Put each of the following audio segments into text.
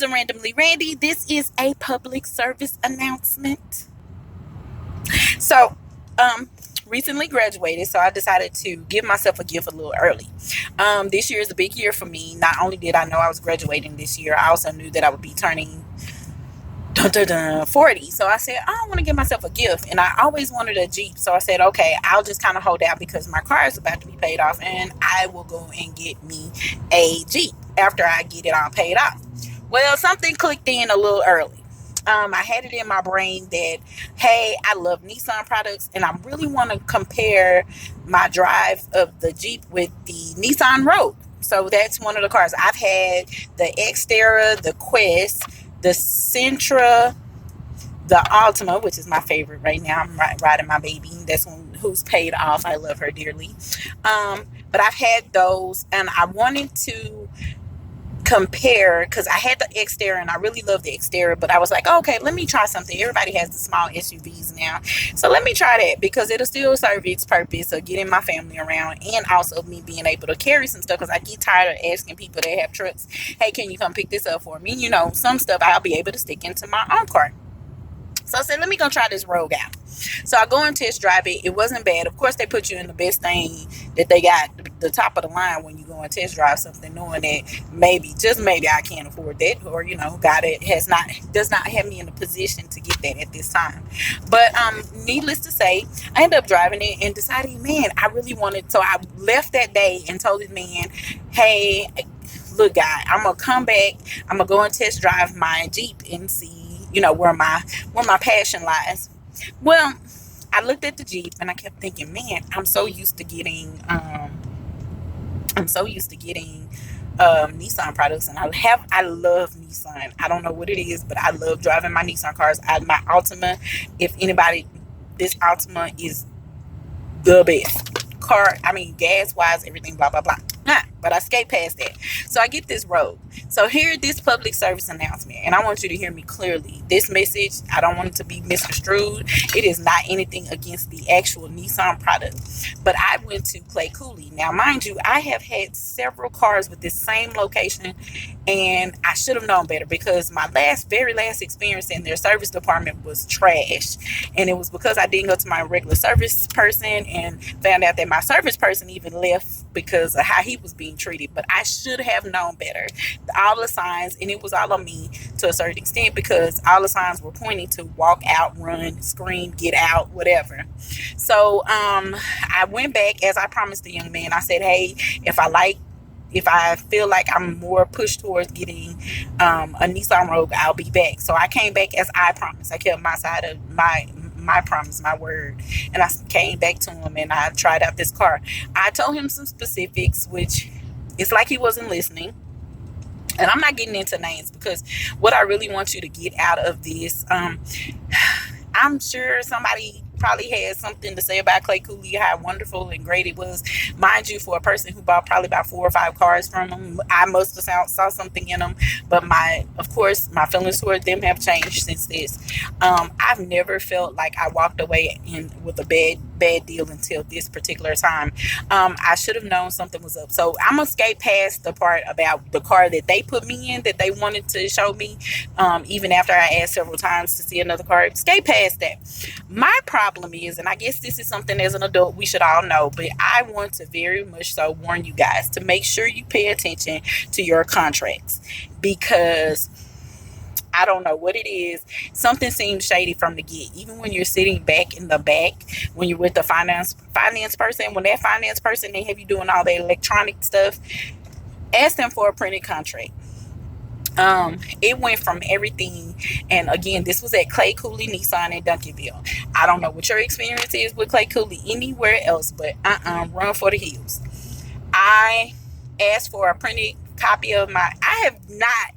is a Randomly Randy. This is a public service announcement. So, recently graduated, so I decided to give myself a gift a little early. This year is a big year for me. Not only did I know I was graduating this year, I also knew that I would be turning 40. So I said, I want to give myself a gift. And I always wanted a Jeep. So I said, okay, I'll just kind of hold out because my car is about to be paid off and I will go and get me a Jeep after I get it all paid off. Well, something clicked in a little early. I had it in my brain that, hey, I love Nissan products and I really want to compare my drive of the Jeep with the Nissan Rogue. So that's one of the cars. I've had the Xterra, the Quest, the Sentra, the Altima, which is my favorite right now. I'm riding my baby. That's one who's paid off. I love her dearly. But I've had those and I wanted to compare because I had the Xterra and I really love the Xterra, but I was like, okay, let me try something. Everybody has the small SUVs now, so let me try that because it'll still serve its purpose of getting my family around and also me being able to carry some stuff because I get tired of asking people that have trucks, hey, can you come pick this up for me? You know, some stuff I'll be able to stick into my own car. So I said, let me go try this Rogue out. So I go and test drive it. It wasn't bad. Of course, they put you in the best thing that they got, the top of the line when you go and test drive something, knowing that maybe, just maybe, I can't afford that, or God, it does not have me in a position to get that at this time. But needless to say, I ended up driving it and decided, man, I really wanted. So I left that day and told this man, hey, look, guy, I'm gonna come back. I'm gonna go and test drive my Jeep and see, where my passion lies. Well, I looked at the Jeep and I kept thinking, man, I'm so used to getting Nissan products, and I love Nissan. I don't know what it is, but I love driving my Nissan cars. My Altima, if anybody, this Altima is the best car. I mean, gas wise, everything, blah blah blah. But I skate past that. So I get this Rogue. So here, this public service announcement, and I want you to hear me clearly. This message, I don't want it to be misconstrued. It is not anything against the actual Nissan product. But I went to Clay Cooley. Now, mind you, I have had several cars with this same location, and I should have known better because my very last experience in their service department was trash. And it was because I didn't go to my regular service person and found out that my service person even left because of how he was being treated. But I should have known better. All the signs, and it was all on me to a certain extent because all the signs were pointing to walk out, run, scream, get out, whatever. So I went back as I promised the young man. I said, hey, if I feel like I'm more pushed towards getting a Nissan Rogue, I'll be back. So I came back as I promised. I kept my side of my promise, my word. And I came back to him and I tried out this car. I told him some specifics, which it's like he wasn't listening. And I'm not getting into names because what I really want you to get out of this, I'm sure somebody probably has something to say about Clay Cooley, how wonderful and great it was. Mind you, for a person who bought probably about 4 or 5 cars from him, I must have saw something in them. But of course, my feelings toward them have changed since this. I've never felt like I walked away with a bad deal until this particular time. I should have known something was up. So I'm gonna skate past the part about the car that they put me in, that they wanted to show me, even after I asked several times to see another car. Skate past that. My problem is, and I guess this is something as an adult we should all know, but I want to very much so warn you guys to make sure you pay attention to your contracts, because I don't know what it is. Something seems shady from the get. Even when you're sitting back in the back, when you're with the finance person, when that finance person, they have you doing all that electronic stuff, ask them for a printed contract. It went from everything, and again, this was at Clay Cooley Nissan in Duncanville. I don't know what your experience is with Clay Cooley anywhere else, but run for the hills. I asked for a printed copy of I have not.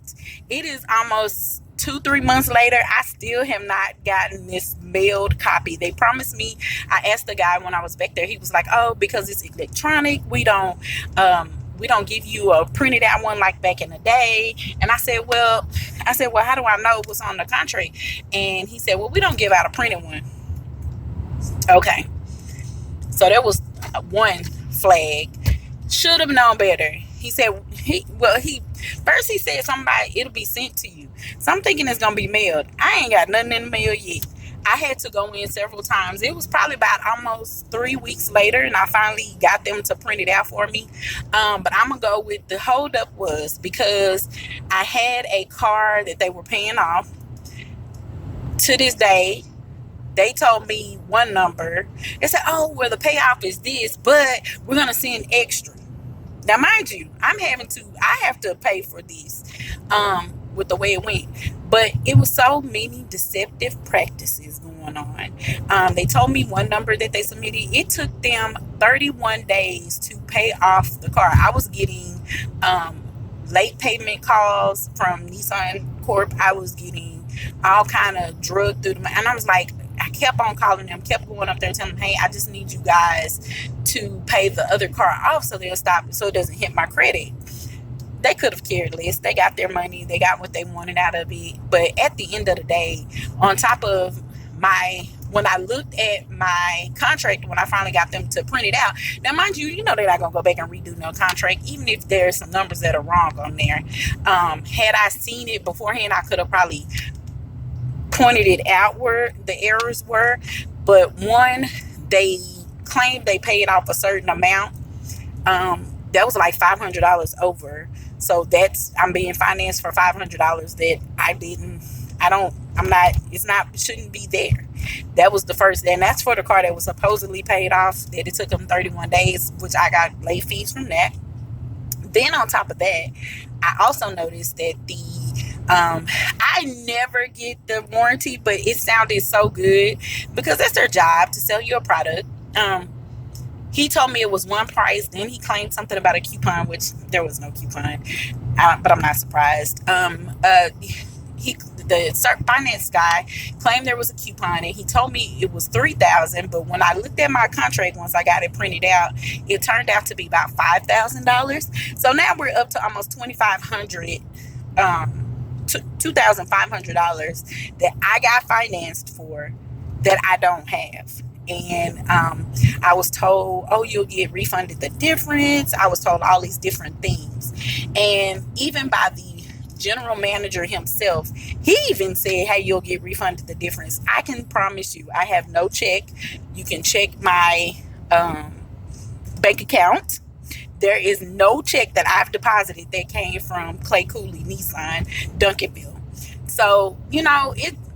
It is almost 2-3 months later. I still have not gotten this mailed copy. They promised me. I asked the guy when I was back there. He was like, "Oh, because it's electronic, we don't give you a printed out one like back in the day." And I said, well, how do I know what's on the contract? And he said, well, we don't give out a printed one. Okay. So there was one flag. Should have known better. He said, he first he said somebody it'll be sent to you. So I'm thinking it's gonna be mailed. I ain't got nothing in the mail yet. I had to go in several times. It was probably about almost 3 weeks later, and I finally got them to print it out for me. But I'm gonna go with the holdup was because I had a car that they were paying off. To this day, they told me one number. They said, "Oh, well, the payoff is this, but we're gonna send extra." Now, mind you, I have to pay for this with the way it went. But it was so many deceptive practices going on. They told me one number that they submitted. It took them 31 days to pay off the car. I was getting late payment calls from Nissan Corp. I was getting all kind of drug through them. And I was like, I kept on calling them, kept going up there and telling them, hey, I just need you guys to pay the other car off so they'll stop, so it doesn't hit my credit. They could have cared less. They got their money. They got what they wanted out of it. But at the end of the day, on top of when I looked at my contract, when I finally got them to print it out, now mind you, they're not going to go back and redo no contract, even if there's some numbers that are wrong on there. Had I seen it beforehand, I could have probably pointed it out where the errors were. But one, they claimed they paid off a certain amount. That was like $500 over. So I'm being financed for $500 that it shouldn't be there. That was the first, and that's for the car that was supposedly paid off, that it took them 31 days, which I got late fees from that. Then on top of that, I also noticed that I never get the warranty, but it sounded so good because that's their job to sell you a product. He told me it was one price. Then he claimed something about a coupon, which there was no coupon, but I'm not surprised. The finance guy claimed there was a coupon, and he told me it was $3,000. But when I looked at my contract, once I got it printed out, it turned out to be about $5,000. So now we're up to almost $2,500, $2,500 that I got financed for that I don't have. And I was told, oh, you'll get refunded the difference. I was told all these different things. And even by the general manager himself, he even said, hey, you'll get refunded the difference. I can promise you, I have no check. You can check my bank account. There is no check that I've deposited that came from Cooley Nissan, Duncanville. So,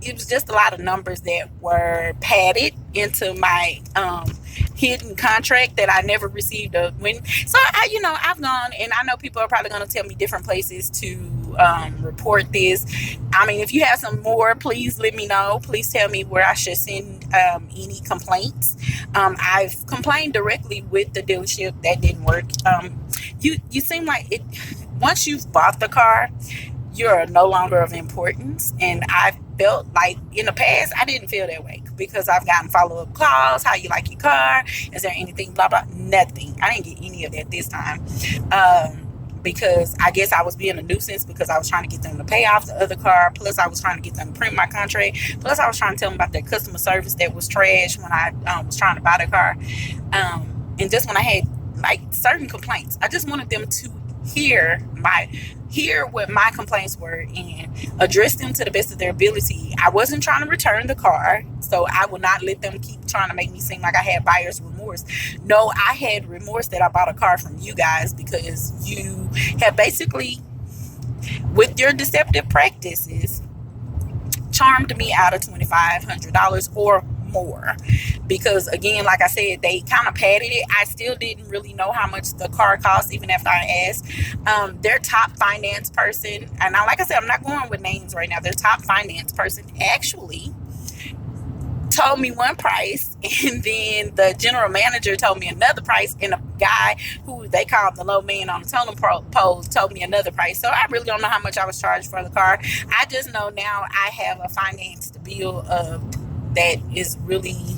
it was just a lot of numbers that were padded into my hidden contract that I never received a win. So I've gone, and I know people are probably going to tell me different places to report this. I mean, if you have some more, please let me know. Please tell me where I should send any complaints. I've complained directly with the dealership. That didn't work. You seem like it. Once you've bought the car, you're no longer of importance. And I felt like in the past, I didn't feel that way because I've gotten follow-up calls. How you like your car? Is there anything, blah, blah? Nothing. I didn't get any of that this time. Because I guess I was being a nuisance because I was trying to get them to pay off the other car. Plus, I was trying to get them to print my contract. Plus, I was trying to tell them about their customer service that was trash when I was trying to buy the car. And just when I had like certain complaints, I just wanted them to hear what my complaints were and address them to the best of their ability. I wasn't trying to return the car, so I would not let them keep trying to make me seem like I had buyer's remorse. No, I had remorse that I bought a car from you guys because you have basically, with your deceptive practices, charmed me out of $2,500 or more. Because again, like I said, they kind of padded it. I still didn't really know how much the car cost even after I asked. Their top finance person, and like I said, I'm not going with names right now, their top finance person actually told me one price, and then the general manager told me another price, and a guy who they called the low man on the totem pole told me another price. So I really don't know how much I was charged for the car. I just know now I have a finance bill that is really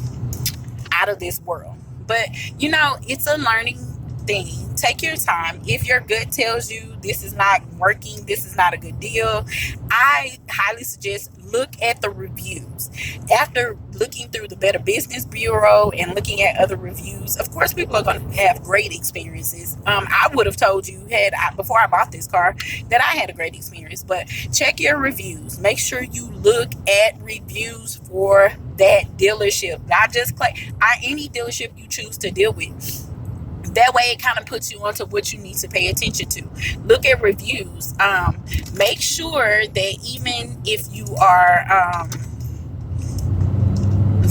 out of this world. But it's a learning thing. Take your time. If your gut tells you this is not working, this is not a good deal, I highly suggest look at the reviews. After looking through the Better Business Bureau and looking at other reviews, of course, people are going to have great experiences. I would have told you before I bought this car that I had a great experience, but check your reviews. Make sure you look at reviews for that dealership, not just any dealership you choose to deal with. That way it kind of puts you onto what you need to pay attention to. Look at reviews. Make sure that even if you are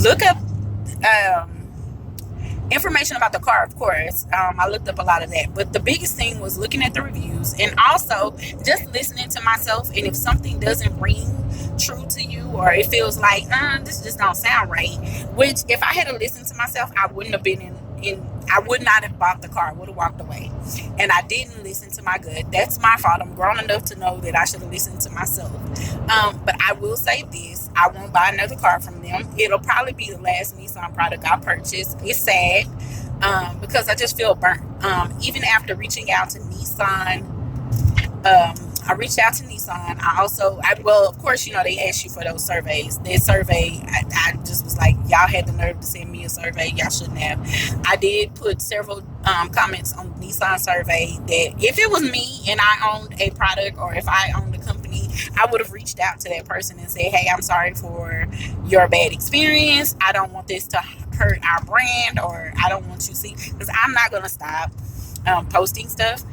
look up information about the car, of course. I looked up a lot of that, but the biggest thing was looking at the reviews and also just listening to myself. And if something doesn't ring true to you, or it feels like this just don't sound right, which if I had to listen to myself, I wouldn't have been I would not have bought the car. I would have walked away. And I didn't listen to my gut. That's my fault. I'm grown enough to know that I should have listened to myself. But I will say this. I won't buy another car from them. It'll probably be the last Nissan product I purchased. It's sad because I just feel burnt. Even after reaching out to Nissan, I reached out to Nissan. Well, of course, they ask you for those surveys. That survey, I just was like, y'all had the nerve to send me a survey. Y'all shouldn't have. I did put several comments on the Nissan survey that if it was me and I owned a product, or if I owned a company, I would have reached out to that person and said, hey, I'm sorry for your bad experience. I don't want this to hurt our brand, or I don't want you to see, because I'm not going to stop posting stuff.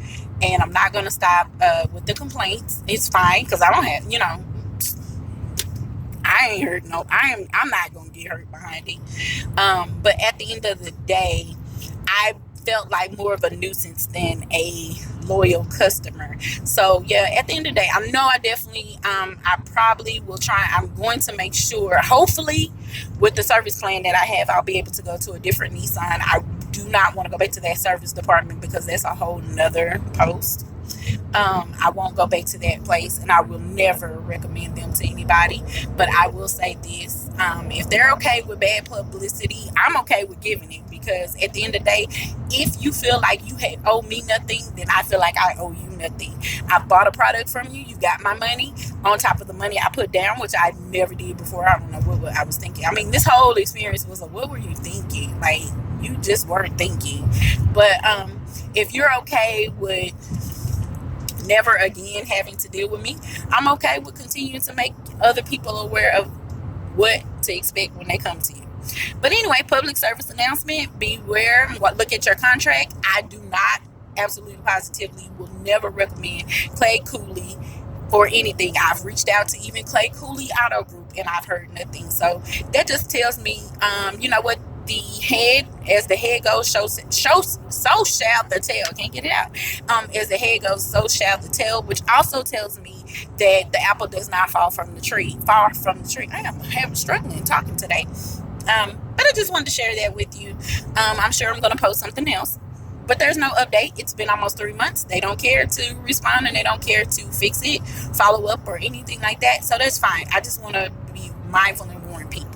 And I'm not going to stop with the complaints. It's fine, because I don't have, I ain't hurt I'm not going to get hurt behind it. But at the end of the day, I felt like more of a nuisance than a loyal customer. So yeah, at the end of the day, I know I definitely, I probably will try. I'm going to make sure, hopefully with the service plan that I have, I'll be able to go to a different Nissan. I do not want to go back to that service department because that's a whole nother post. I won't go back to that place, and I will never recommend them to anybody. But I will say this, if they're okay with bad publicity, I'm okay with giving it, because at the end of the day, if you feel like you owe me nothing, then I feel like I owe you nothing. I bought a product from you. You got my money on top of the money I put down, which I never did before. I don't know what I was thinking. I mean, this whole experience was what were you thinking? Like, you just weren't thinking. But if you're okay with never again having to deal with me, I'm okay with continuing to make other people aware of what to expect when they come to you. But anyway, public service announcement, beware, look at your contract. I do not, absolutely positively, will never recommend Clay Cooley or anything. I've reached out to even Clay Cooley Auto Group and I've heard nothing. So that just tells me, you know what, as the head goes, so shall the tail. Can't get it out. As the head goes, so shall the tail, which also tells me that the apple does not fall from the tree. I am struggling talking today. But I just wanted to share that with you. I'm sure I'm going to post something else, but there's no update. It's been almost 3 months. They don't care to respond, and they don't care to fix it, follow up, or anything like that. So that's fine. I just want to be mindful and warn people.